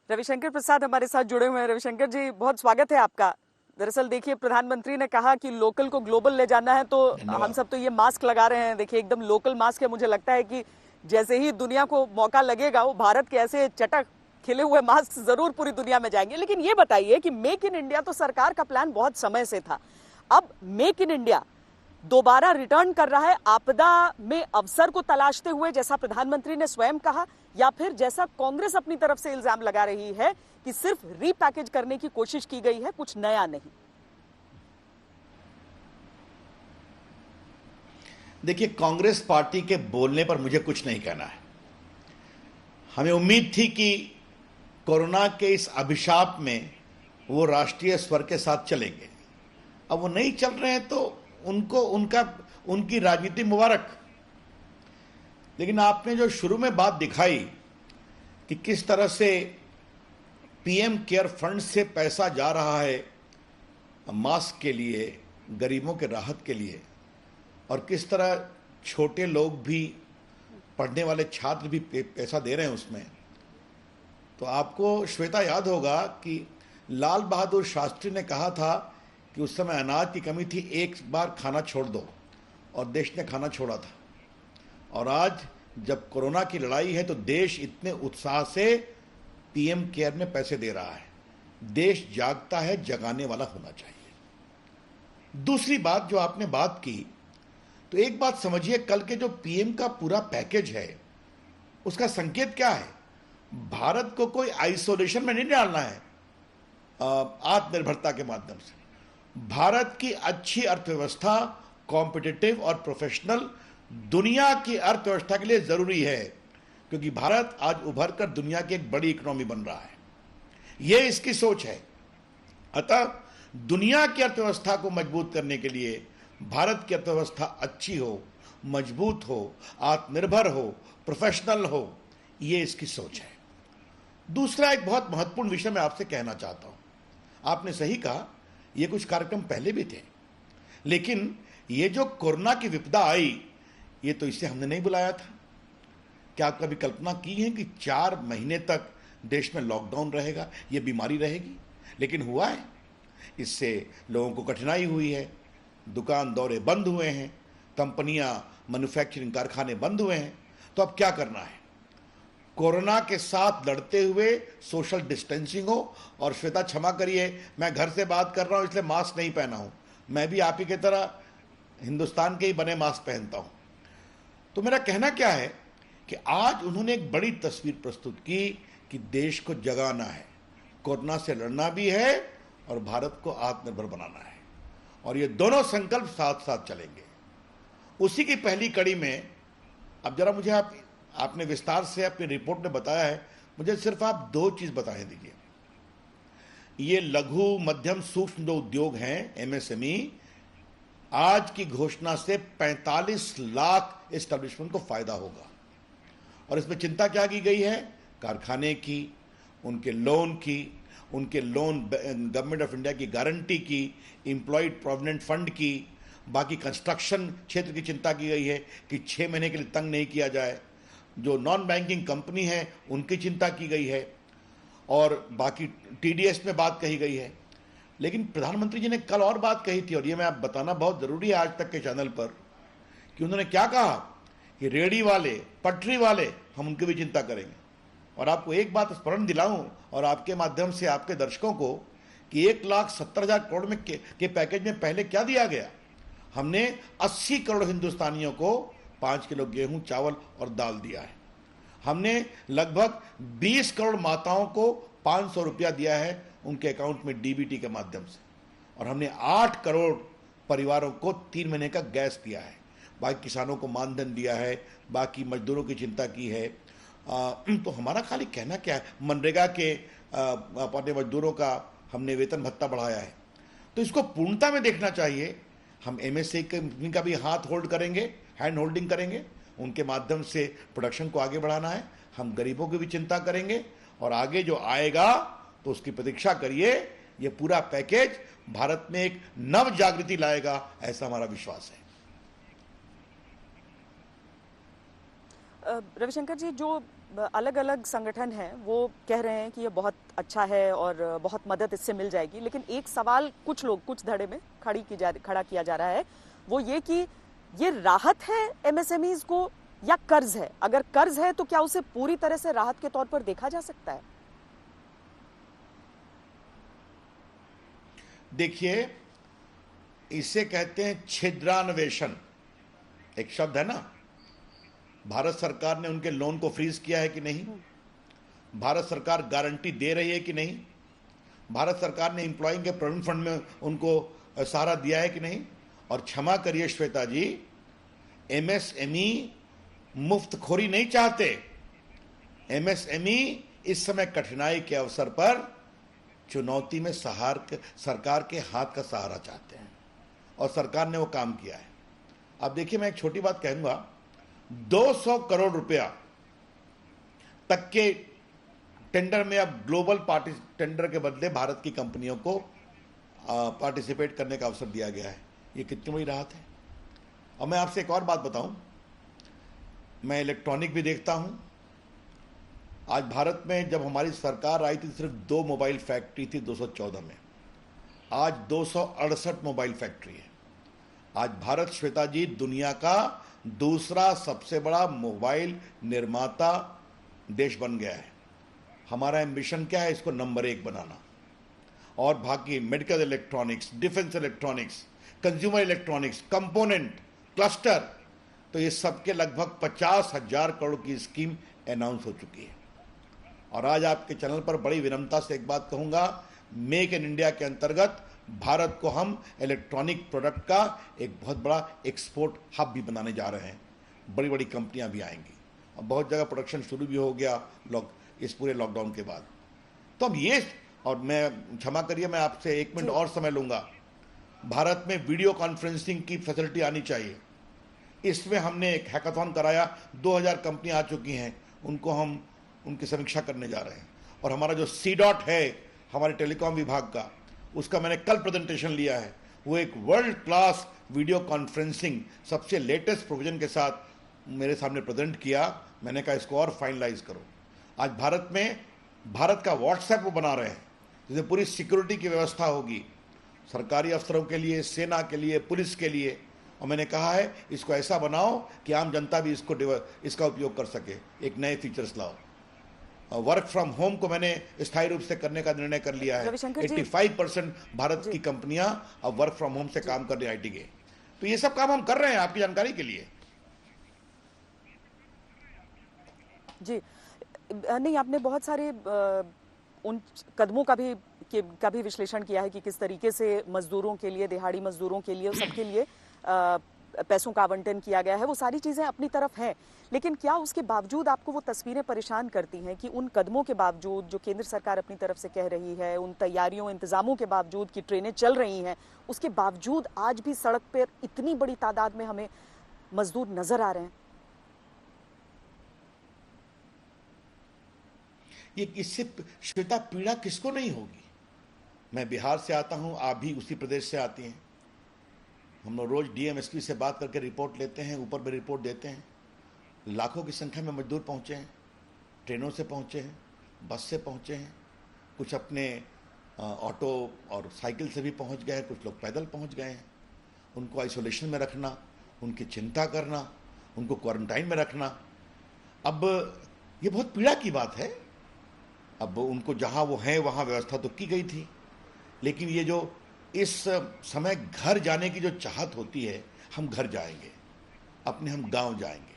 रविशंकर प्रसाद हमारे साथ जुड़े हुए हैं। रविशंकर जी, बहुत स्वागत है आपका। दरअसल देखिए, प्रधानमंत्री ने कहा कि लोकल को ग्लोबल ले जाना है, तो हम धन्यवाद। सब तो ये मास्क लगा रहे हैं। देखिए, एकदम लोकल मास्क है। मुझे लगता है कि जैसे ही दुनिया को मौका लगेगा, वो भारत के ऐसे चटक खिले हुए मास्क जरूर पूरी दुनिया में जाएंगे। लेकिन ये बताइए कि मेक इन इंडिया तो सरकार का प्लान बहुत समय से था। अब मेक इन इंडिया दोबारा रिटर्न कर रहा है आपदा में अवसर को तलाशते हुए, जैसा प्रधानमंत्री ने स्वयं कहा, या फिर जैसा कांग्रेस अपनी तरफ से इल्जाम लगा रही है कि सिर्फ रीपैकेज करने की कोशिश की गई है, कुछ नया नहीं। देखिए, कांग्रेस पार्टी के बोलने पर मुझे कुछ नहीं कहना है। हमें उम्मीद थी कि कोरोना के इस अभिशाप में वो राष्ट्रीय स्वर के साथ चलेंगे। अब वो नहीं चल रहे हैं तो उनको उनकी राजनीति मुबारक। लेकिन आपने जो शुरू में बात दिखाई कि किस तरह से पीएम केयर फंड से पैसा जा रहा है मास्क के लिए, गरीबों के राहत के लिए, और किस तरह छोटे लोग भी, पढ़ने वाले छात्र भी पैसा दे रहे हैं उसमें, तो आपको श्वेता याद होगा कि लाल बहादुर शास्त्री ने कहा था कि उस समय अनाज की कमी थी, एक बार खाना छोड़ दो, और देश ने खाना छोड़ा था। और आज जब कोरोना की लड़ाई है तो देश इतने उत्साह से पीएम केयर में पैसे दे रहा है। देश जागता है, जगाने वाला होना चाहिए। दूसरी बात जो आपने बात की, तो एक बात समझिए, कल के जो पीएम का पूरा पैकेज है उसका संकेत क्या है? भारत को कोई आइसोलेशन में नहीं डालना है। आत्मनिर्भरता के माध्यम से भारत की अच्छी अर्थव्यवस्था, कॉम्पिटिटिव और प्रोफेशनल, दुनिया की अर्थव्यवस्था के लिए जरूरी है, क्योंकि भारत आज उभर कर दुनिया की एक बड़ी इकोनॉमी बन रहा है। यह इसकी सोच है। अतः दुनिया की अर्थव्यवस्था को मजबूत करने के लिए भारत की अर्थव्यवस्था अच्छी हो, मजबूत हो, आत्मनिर्भर हो, प्रोफेशनल हो, यह इसकी सोच है। दूसरा एक बहुत महत्वपूर्ण विषय मैं आपसे कहना चाहता हूं। आपने सही कहा, यह कुछ कार्यक्रम पहले भी थे, लेकिन यह जो कोरोना की विपदा आई, ये तो इसे हमने नहीं बुलाया था। क्या आप कभी कल्पना की है कि 4 महीने तक देश में लॉकडाउन रहेगा, यह बीमारी रहेगी? लेकिन हुआ है। इससे लोगों को कठिनाई हुई है, दुकान दौरे बंद हुए हैं, कंपनियां, मैन्युफैक्चरिंग कारखाने बंद हुए हैं। तो अब क्या करना है? कोरोना के साथ लड़ते हुए सोशल डिस्टेंसिंग हो। और श्वेता, क्षमा करिए, मैं घर से बात कर रहा हूं इसलिए मास्क नहीं पहना हूं। मैं भी आप ही की तरह हिंदुस्तान के ही बने मास्क पहनता हूं। तो मेरा कहना क्या है कि आज उन्होंने एक बड़ी तस्वीर प्रस्तुत की कि देश को जगाना है, कोरोना से लड़ना भी है और भारत को आत्मनिर्भर बनाना है, और ये दोनों संकल्प साथ साथ चलेंगे। उसी की पहली कड़ी में अब जरा मुझे आपने विस्तार से अपनी रिपोर्ट में बताया है, मुझे सिर्फ आप 2 चीज बताने दीजिए। ये लघु मध्यम सूक्ष्म जो उद्योग हैं, एमएसएमई, आज की घोषणा से 45 लाख एस्टेब्लिशमेंट को फायदा होगा। और इसमें चिंता क्या की गई है? कारखाने की, उनके लोन गवर्नमेंट ऑफ इंडिया की गारंटी की, एम्प्लॉयड प्रोविडेंट फंड की, बाकी कंस्ट्रक्शन क्षेत्र की चिंता की गई है कि 6 महीने के लिए तंग नहीं किया जाए। जो नॉन बैंकिंग कंपनी है उनकी चिंता की गई है, और बाकी टीडीएस में बात कही गई है। लेकिन प्रधानमंत्री जी ने कल और बात कही थी, और ये मैं आप बताना बहुत जरूरी है आज तक के चैनल पर, कि उन्होंने क्या कहा कि रेडी वाले, पटरी वाले, हम उनकी भी चिंता करेंगे। और आपको एक बात स्मरण दिलाऊं, और आपके माध्यम से आपके दर्शकों को, कि 1,70,000 करोड़ में के पैकेज में पहले क्या दिया गया? हमने 80 करोड़ हिंदुस्तानियों को 5 किलो गेहूं, चावल और दाल दिया है। हमने लगभग 20 करोड़ माताओं को 500 रुपया दिया है उनके अकाउंट में डीबीटी के माध्यम से, और हमने 8 करोड़ परिवारों को 3 महीने का गैस दिया है। बाकी किसानों को मानधन दिया है, बाकी मजदूरों की चिंता की है। तो हमारा खाली कहना क्या है? मनरेगा के अपने मजदूरों का हमने वेतन भत्ता बढ़ाया है। तो इसको पूर्णता में देखना चाहिए। हम एमएसएमई का भी हाथ होल्ड करेंगे, हैंड होल्डिंग करेंगे, उनके माध्यम से प्रोडक्शन को आगे बढ़ाना है। हम गरीबों की भी चिंता करेंगे, और आगे जो आएगा तो उसकी प्रतीक्षा करिए। ये पूरा पैकेज भारत में एक नव जागृति लाएगा, ऐसा हमारा विश्वास है। रविशंकर जी, जो अलग अलग संगठन हैं वो कह रहे हैं कि ये बहुत अच्छा है और बहुत मदद इससे मिल जाएगी, लेकिन एक सवाल कुछ लोग कुछ धड़े में खड़ा किया जा रहा है, वो ये कि ये राहत है एमएसएमईज को या कर्ज है? अगर कर्ज है तो क्या उसे पूरी तरह से राहत के तौर पर देखा जा सकता है? देखिए, इसे कहते हैं छिद्रान्वेषण, एक शब्द है ना। भारत सरकार ने उनके लोन को फ्रीज किया है कि नहीं? भारत सरकार गारंटी दे रही है कि नहीं? भारत सरकार ने एम्प्लॉइंग के प्रोविडेंट फंड में उनको सहारा दिया है कि नहीं? और क्षमा करिए श्वेता जी, एमएसएमई मुफ्तखोरी नहीं चाहते। एमएसएमई इस समय कठिनाई के अवसर पर चुनौती में सरकार के हाथ का सहारा चाहते हैं, और सरकार ने वो काम किया है। अब देखिए, मैं एक छोटी बात कहूंगा, 200 करोड़ रुपया तक के टेंडर में अब ग्लोबल टेंडर के बदले भारत की कंपनियों को पार्टिसिपेट करने का अवसर दिया गया है। ये कितनी बड़ी राहत है। और मैं आपसे एक और बात बताऊं, मैं इलेक्ट्रॉनिक भी देखता हूं। आज भारत में जब हमारी सरकार आई थी सिर्फ 2 मोबाइल फैक्ट्री थी 214 में, आज 268 मोबाइल फैक्ट्री है। आज भारत, श्वेता जी, दुनिया का दूसरा सबसे बड़ा मोबाइल निर्माता देश बन गया है। हमारा एम्बिशन क्या है? इसको नंबर 1 बनाना। और बाकी medical electronics, defence electronics, consumer electronics, component, cluster, तो ये सबके लगभग 50,000 करोड़ की स्कीम अनाउंस हो चुकी है। और आज आपके चैनल पर बड़ी विनम्रता से एक बात कहूंगा, मेक इन इंडिया के अंतर्गत भारत को हम इलेक्ट्रॉनिक प्रोडक्ट का एक बहुत बड़ा एक्सपोर्ट हब भी बनाने जा रहे हैं। बड़ी बड़ी कंपनियां भी आएंगी और बहुत जगह प्रोडक्शन शुरू भी हो गया इस पूरे लॉकडाउन के बाद। तो अब ये, और मैं क्षमा करिए, मैं आपसे 1 मिनट और समय लूंगा। भारत में वीडियो कॉन्फ्रेंसिंग की फैसिलिटी आनी चाहिए। इसमें हमने एक हैकाथॉन कराया, 2000 कंपनियां आ चुकी हैं, उनको हम उनकी समीक्षा करने जा रहे हैं। और हमारा जो CDOT है हमारे टेलीकॉम विभाग का, उसका मैंने कल प्रेजेंटेशन लिया है। वो एक वर्ल्ड क्लास वीडियो कॉन्फ्रेंसिंग सबसे लेटेस्ट प्रोविजन के साथ मेरे सामने प्रेजेंट किया। मैंने कहा इसको और फाइनलाइज करो। आज भारत में भारत का व्हाट्सएप वो बना रहे हैं, जिसमें पूरी सिक्योरिटी की व्यवस्था होगी सरकारी अफसरों के लिए, सेना के लिए, पुलिस के लिए। और मैंने कहा है इसको ऐसा बनाओ कि आम जनता भी इसका उपयोग कर सके। एक नए फीचर्स लाओ। वर्क फ्रॉम होम को मैंने स्थायी रूप से करने का निर्णय कर लिया है। 85% भारत की कंपनियां अब वर्क फ्रॉम होम से काम कर रही हैं, IT के। तो ये सब काम हम कर रहे हैं, आपकी जानकारी के लिए। जी नहीं, आपने बहुत सारे उन कदमों का भी विश्लेषण किया है कि किस तरीके से मजदूरों के लिए, दिहाड़ी मजदूरों के लिए, सबके लिए पैसों का आवंटन किया गया है। वो सारी चीज़ें अपनी तरफ हैं, लेकिन क्या उसके बावजूद आपको वो तस्वीरें परेशान करती हैं कि उन कदमों के बावजूद जो केंद्र सरकार अपनी तरफ से कह रही है, उन तैयारियों, इंतजामों के बावजूद कि ट्रेनें चल रही हैं, उसके बावजूद आज भी सड़क पर इतनी बड़ी तादाद में हमें मजदूर नजर आ रहे हैं? ये इससे श्वेता पीड़ा किसको नहीं होगी? मैं बिहार से आता हूं, आप भी उसी प्रदेश से आती हैं। हम लोग रोज DMSP से बात करके रिपोर्ट लेते हैं, ऊपर में रिपोर्ट देते हैं। लाखों की संख्या में मजदूर पहुंचे हैं, ट्रेनों से पहुंचे हैं, बस से पहुंचे हैं, कुछ अपने ऑटो और साइकिल से भी पहुंच गए हैं, कुछ लोग पैदल पहुंच गए हैं। उनको आइसोलेशन में रखना, उनकी चिंता करना, उनको क्वारंटाइन में रखना, अब ये बहुत पीड़ा की बात है। अब उनको जहां वो हैं वहां व्यवस्था तो की गई थी, लेकिन ये जो इस समय घर जाने की जो चाहत होती है, हम घर जाएंगे, हम गांव जाएंगे।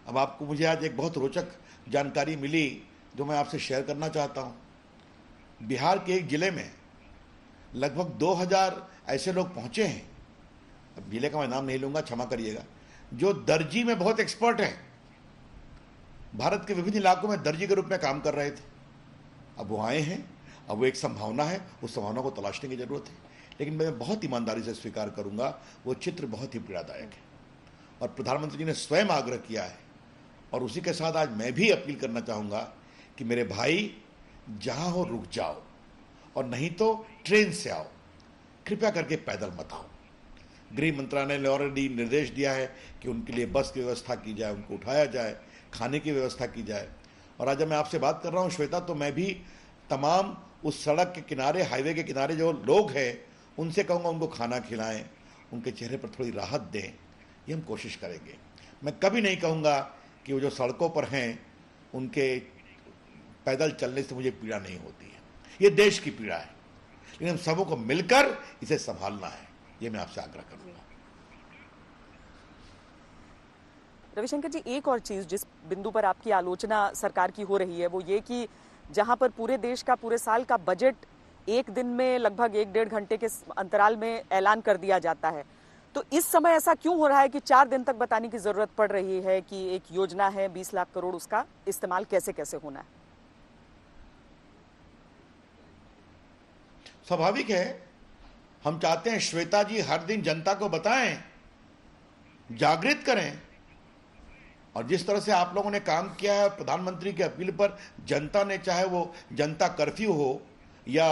अब आपको मुझे आज एक बहुत रोचक जानकारी मिली जो मैं आपसे शेयर करना चाहता हूं। बिहार के एक जिले में लगभग 2000 ऐसे लोग पहुंचे हैं, अब जिले का मैं नाम नहीं लूंगा, क्षमा करिएगा, जो दर्जी में बहुत एक्सपर्ट हैं। भारत के विभिन्न इलाकों में दर्जी के रूप में काम कर रहे थे। अब वो आए हैं, अब वो एक संभावना है, उस संभावना को तलाशने की जरूरत है। लेकिन मैं बहुत ईमानदारी से स्वीकार करूंगा, वो चित्र बहुत ही पीड़ादायक है। और प्रधानमंत्री जी ने स्वयं आग्रह किया है, और उसी के साथ आज मैं भी अपील करना चाहूंगा कि मेरे भाई, जहां हो रुक जाओ, और नहीं तो ट्रेन से आओ, कृपया करके पैदल मत आओ। गृह मंत्रालय ने ऑलरेडी निर्देश दिया है कि उनके लिए बस की व्यवस्था की जाए, उनको उठाया जाए, खाने की व्यवस्था की जाए। और आज जब मैं आपसे बात कर रहा हूँ श्वेता, तो मैं भी तमाम उस सड़क के किनारे, हाईवे के किनारे जो लोग हैं उनसे कहूँगा उनको खाना खिलाएं, उनके चेहरे पर थोड़ी राहत दें। ये हम कोशिश करेंगे। मैं कभी नहीं कहूँगा कि वो जो सड़कों पर हैं उनके पैदल चलने से मुझे पीड़ा नहीं होती है। ये देश की पीड़ा है, लेकिन हम सबों को मिलकर इसे संभालना है। ये मैं आपसे आग्रह करूँगा। रविशंकर जी, एक और चीज जिस बिंदु पर आपकी आलोचना सरकार की हो रही है वो ये कि जहां पर पूरे देश का पूरे साल का बजट एक दिन में लगभग 1-1.5 घंटे के अंतराल में ऐलान कर दिया जाता है, तो इस समय ऐसा क्यों हो रहा है कि 4 दिन तक बताने की जरूरत पड़ रही है कि एक योजना है 20 लाख करोड़, उसका इस्तेमाल कैसे कैसे होना है? स्वाभाविक है, हम चाहते हैं श्वेता जी हर दिन जनता को बताएं, जागृत करें। और जिस तरह से आप लोगों ने काम किया है, प्रधानमंत्री की अपील पर जनता ने, चाहे वो जनता कर्फ्यू हो या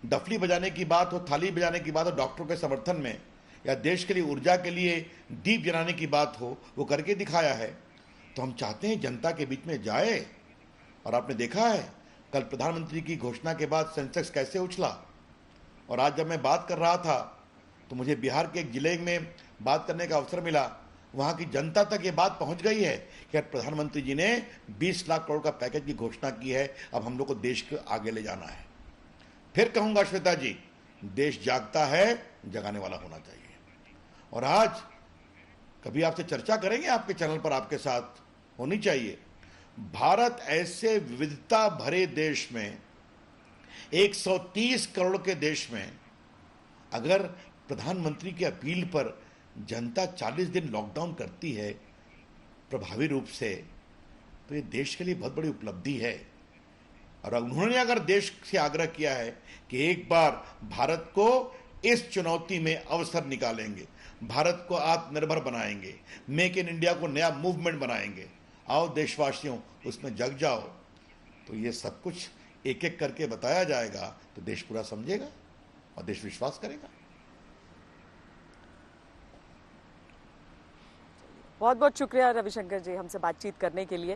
डफली बजाने की बात हो, थाली बजाने की बात हो डॉक्टरों के समर्थन में, या देश के लिए ऊर्जा के लिए दीप जलाने की बात हो, वो करके दिखाया है। तो हम चाहते हैं जनता के बीच में जाए। और आपने देखा है कल प्रधानमंत्री की घोषणा के बाद सेंसेक्स कैसे उछला। और आज जब मैं बात कर रहा था तो मुझे बिहार के एक जिले में बात करने का अवसर मिला। वहां की जनता तक ये बात पहुंच गई है कि प्रधानमंत्री जी ने 20 लाख करोड़ का पैकेज की घोषणा की है। अब हम लोग को देश के आगे ले जाना है। फिर कहूंगा श्वेता जी, देश जागता है, जगाने वाला होना चाहिए। और आज कभी आपसे चर्चा करेंगे, आपके चैनल पर आपके साथ होनी चाहिए। भारत ऐसे विविधता भरे देश में, 130 करोड़ के देश में, अगर प्रधानमंत्री की अपील पर जनता 40 दिन लॉकडाउन करती है प्रभावी रूप से, तो ये देश के लिए बहुत बड़ी उपलब्धि है। और उन्होंने अगर देश से आग्रह किया है कि एक बार भारत को इस चुनौती में अवसर निकालेंगे, भारत को आत्मनिर्भर बनाएंगे, मेक इन इंडिया को नया मूवमेंट बनाएंगे, आओ देशवासियों उसमें जग जाओ, तो ये सब कुछ एक एक करके बताया जाएगा तो देश पूरा समझेगा और देश विश्वास करेगा। बहुत बहुत शुक्रिया रविशंकर जी हमसे बातचीत करने के लिए।